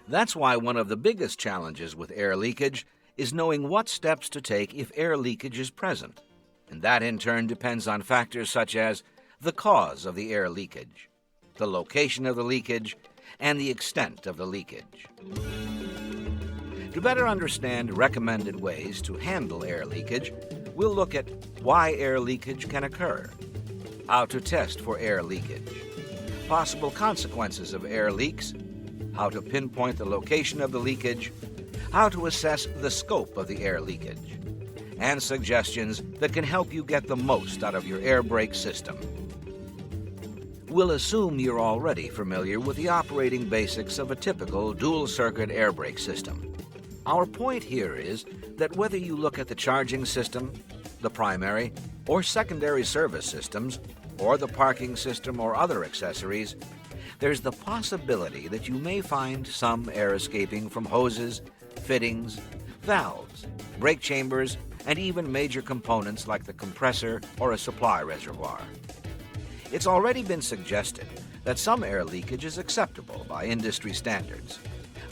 That's why one of the biggest challenges with air leakage is knowing what steps to take if air leakage is present. And that in turn depends on factors such as the cause of the air leakage, the location of the leakage, and the extent of the leakage. To better understand recommended ways to handle air leakage, we'll look at why air leakage can occur, how to test for air leakage, possible consequences of air leaks, how to pinpoint the location of the leakage, how to assess the scope of the air leakage, and suggestions that can help you get the most out of your air brake system. We'll assume you're already familiar with the operating basics of a typical dual-circuit air brake system. Our point here is that whether you look at the charging system, the primary or secondary service systems, or the parking system or other accessories, there's the possibility that you may find some air escaping from hoses, fittings, valves, brake chambers, and even major components like the compressor or a supply reservoir. It's already been suggested that some air leakage is acceptable by industry standards,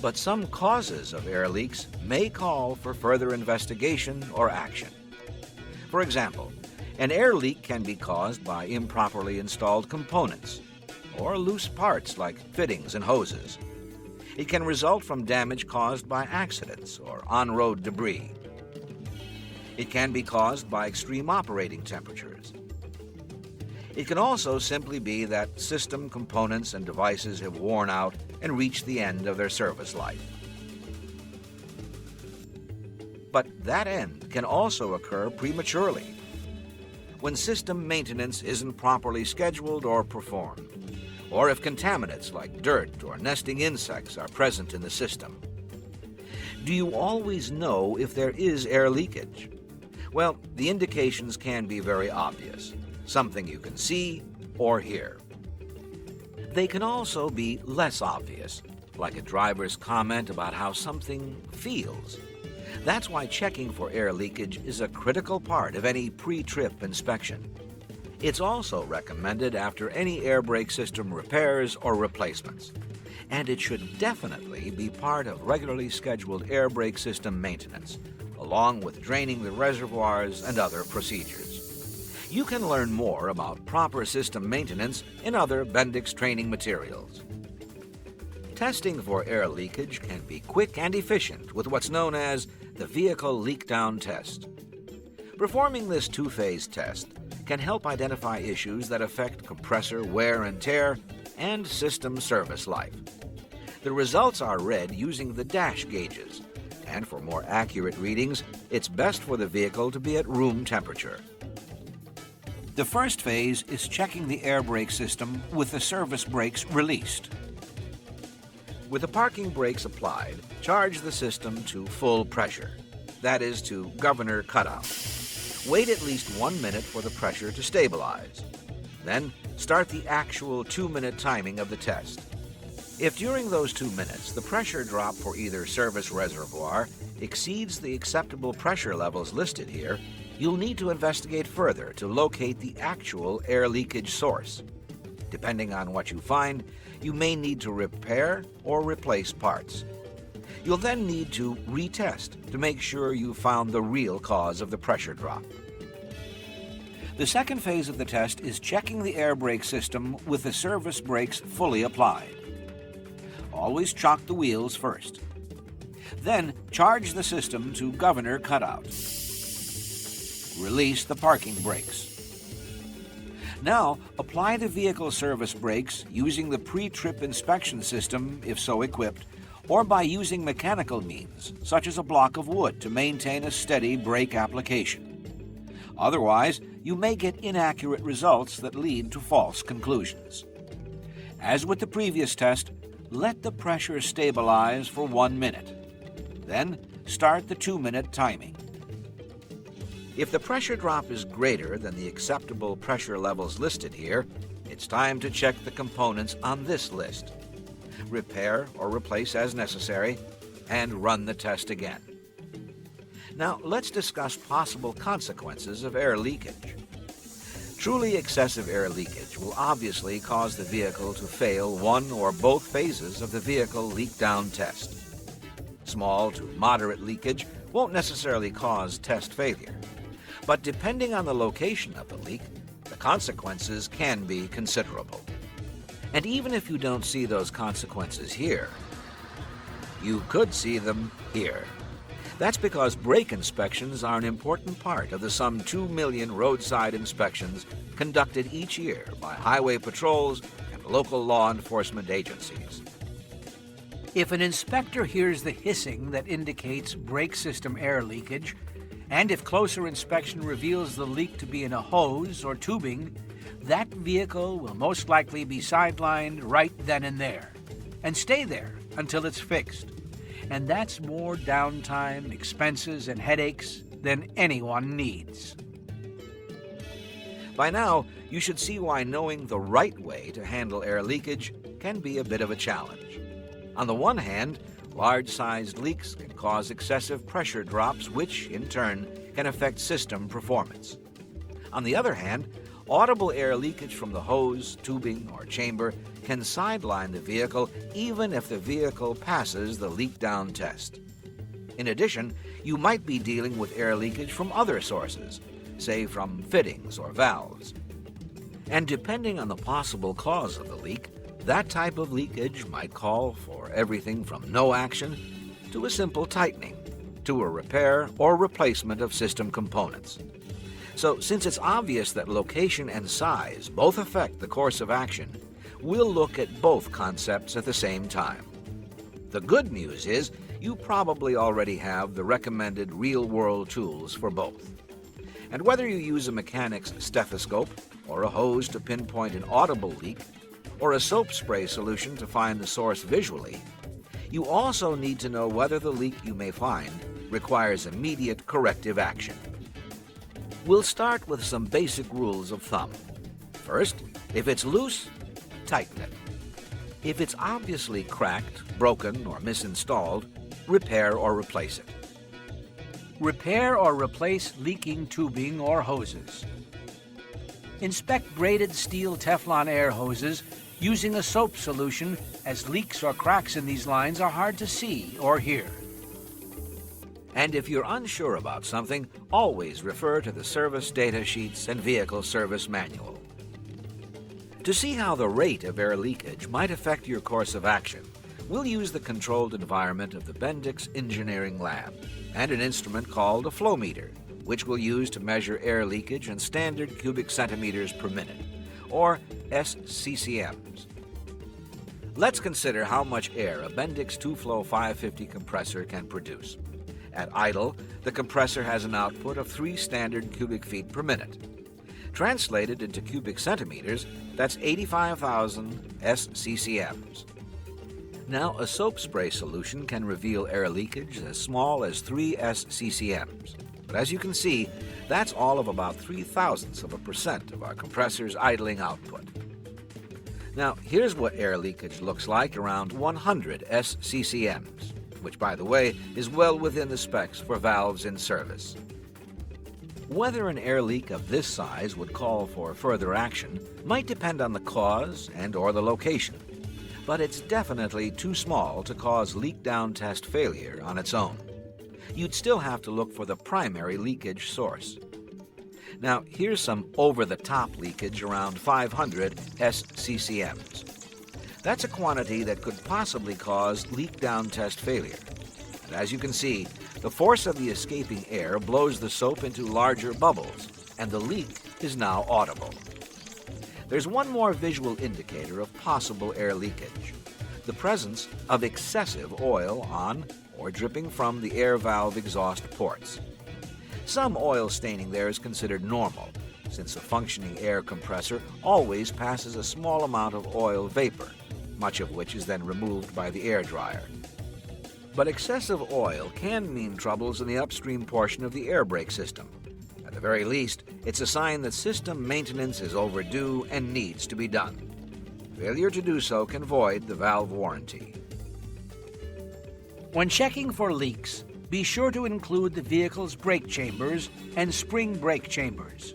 but some causes of air leaks may call for further investigation or action. For example, an air leak can be caused by improperly installed components or loose parts like fittings and hoses. It can result from damage caused by accidents or on-road debris. It can be caused by extreme operating temperatures. It can also simply be that system components and devices have worn out and reached the end of their service life. But that end can also occur prematurely, when system maintenance isn't properly scheduled or performed, or if contaminants like dirt or nesting insects are present in the system. Do you always know if there is air leakage? Well, the indications can be very obvious, something you can see or hear. They can also be less obvious, like a driver's comment about how something feels. That's why checking for air leakage is a critical part of any pre-trip inspection. It's also recommended after any air brake system repairs or replacements, and it should definitely be part of regularly scheduled air brake system maintenance, along with draining the reservoirs and other procedures. You can learn more about proper system maintenance in other Bendix training materials. Testing for air leakage can be quick and efficient with what's known as the vehicle leak-down test. Performing this two-phase test can help identify issues that affect compressor wear and tear and system service life. The results are read using the dash gauges, and for more accurate readings, it's best for the vehicle to be at room temperature. The first phase is checking the air brake system with the service brakes released. With the parking brakes applied, charge the system to full pressure, that is, to governor cutout. Wait at least 1 minute for the pressure to stabilize. Then start the actual 2-minute timing of the test. If during those 2 minutes the pressure drop for either service reservoir exceeds the acceptable pressure levels listed here, you'll need to investigate further to locate the actual air leakage source. Depending on what you find, you may need to repair or replace parts. You'll then need to retest to make sure you found the real cause of the pressure drop. The second phase of the test is checking the air brake system with the service brakes fully applied. Always chock the wheels first. Then charge the system to governor cutout. Release the parking brakes. Now, apply the vehicle service brakes using the pre-trip inspection system, if so equipped, or by using mechanical means, such as a block of wood, to maintain a steady brake application. Otherwise, you may get inaccurate results that lead to false conclusions. As with the previous test, let the pressure stabilize for 1 minute. Then, start the 2-minute timing. If the pressure drop is greater than the acceptable pressure levels listed here, it's time to check the components on this list. Repair or replace as necessary, and run the test again. Now, let's discuss possible consequences of air leakage. Truly excessive air leakage will obviously cause the vehicle to fail one or both phases of the vehicle leak-down test. Small to moderate leakage won't necessarily cause test failure, but depending on the location of the leak, the consequences can be considerable. And even if you don't see those consequences here, you could see them here. That's because brake inspections are an important part of the some 2 million roadside inspections conducted each year by highway patrols and local law enforcement agencies. If an inspector hears the hissing that indicates brake system air leakage, and if closer inspection reveals the leak to be in a hose or tubing, that vehicle will most likely be sidelined right then and there, and stay there until it's fixed. And that's more downtime, expenses, and headaches than anyone needs. By now, you should see why knowing the right way to handle air leakage can be a bit of a challenge. On the one hand, large-sized leaks can cause excessive pressure drops, which, in turn, can affect system performance. On the other hand, audible air leakage from the hose, tubing, or chamber can sideline the vehicle even if the vehicle passes the leak-down test. In addition, you might be dealing with air leakage from other sources, say from fittings or valves. And depending on the possible cause of the leak, that type of leakage might call for everything from no action to a simple tightening, to a repair or replacement of system components. So, since it's obvious that location and size both affect the course of action, we'll look at both concepts at the same time. The good news is you probably already have the recommended real-world tools for both. And whether you use a mechanic's stethoscope, or a hose to pinpoint an audible leak, or a soap spray solution to find the source visually, you also need to know whether the leak you may find requires immediate corrective action. We'll start with some basic rules of thumb. First, if it's loose, tighten it. If it's obviously cracked, broken, or misinstalled, repair or replace it. Repair or replace leaking tubing or hoses. Inspect braided steel Teflon air hoses using a soap solution, as leaks or cracks in these lines are hard to see or hear. And if you're unsure about something, always refer to the service data sheets and vehicle service manual. To see how the rate of air leakage might affect your course of action, we'll use the controlled environment of the Bendix Engineering Lab and an instrument called a flow meter, which we'll use to measure air leakage in standard cubic centimeters per minute, or SCCMs. Let's consider how much air a Bendix 2-flow 550 compressor can produce. At idle, the compressor has an output of 3 standard cubic feet per minute. Translated into cubic centimeters, that's 85,000 SCCMs. Now, a soap spray solution can reveal air leakage as small as 3 SCCMs. But as you can see, that's all of about 0.003% of our compressor's idling output. Now, here's what air leakage looks like around 100 SCCMs, which, by the way, is well within the specs for valves in service. Whether an air leak of this size would call for further action might depend on the cause and/or the location, but it's definitely too small to cause leak-down test failure on its own. You'd still have to look for the primary leakage source. Now, here's some over-the-top leakage around 500 SCCMs. That's a quantity that could possibly cause leak-down test failure. And as you can see, the force of the escaping air blows the soap into larger bubbles, and the leak is now audible. There's one more visual indicator of possible air leakage: the presence of excessive oil on or dripping from the air valve exhaust ports. Some oil staining there is considered normal, since a functioning air compressor always passes a small amount of oil vapor, much of which is then removed by the air dryer. But excessive oil can mean troubles in the upstream portion of the air brake system. At the very least, it's a sign that system maintenance is overdue and needs to be done. Failure to do so can void the valve warranty. When checking for leaks, be sure to include the vehicle's brake chambers and spring brake chambers.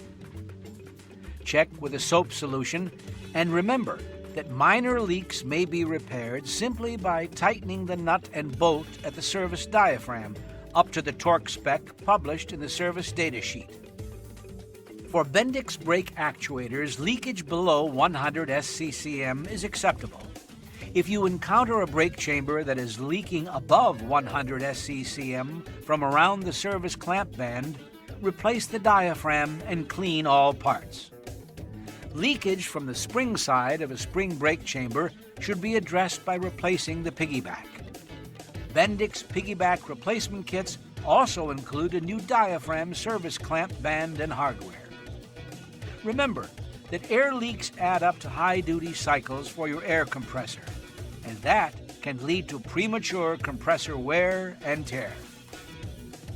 check with a soap solution, and remember that minor leaks may be repaired simply by tightening the nut and bolt at the service diaphragm up to the torque spec published in the service data sheet. For Bendix brake actuators, leakage below 100 SCCM is acceptable. If you encounter a brake chamber that is leaking above 100 SCCM from around the service clamp band, replace the diaphragm and clean all parts. Leakage from the spring side of a spring brake chamber should be addressed by replacing the piggyback. Bendix piggyback replacement kits also include a new diaphragm, service clamp band, and hardware. Remember that air leaks add up to high-duty cycles for your air compressor, and that can lead to premature compressor wear and tear.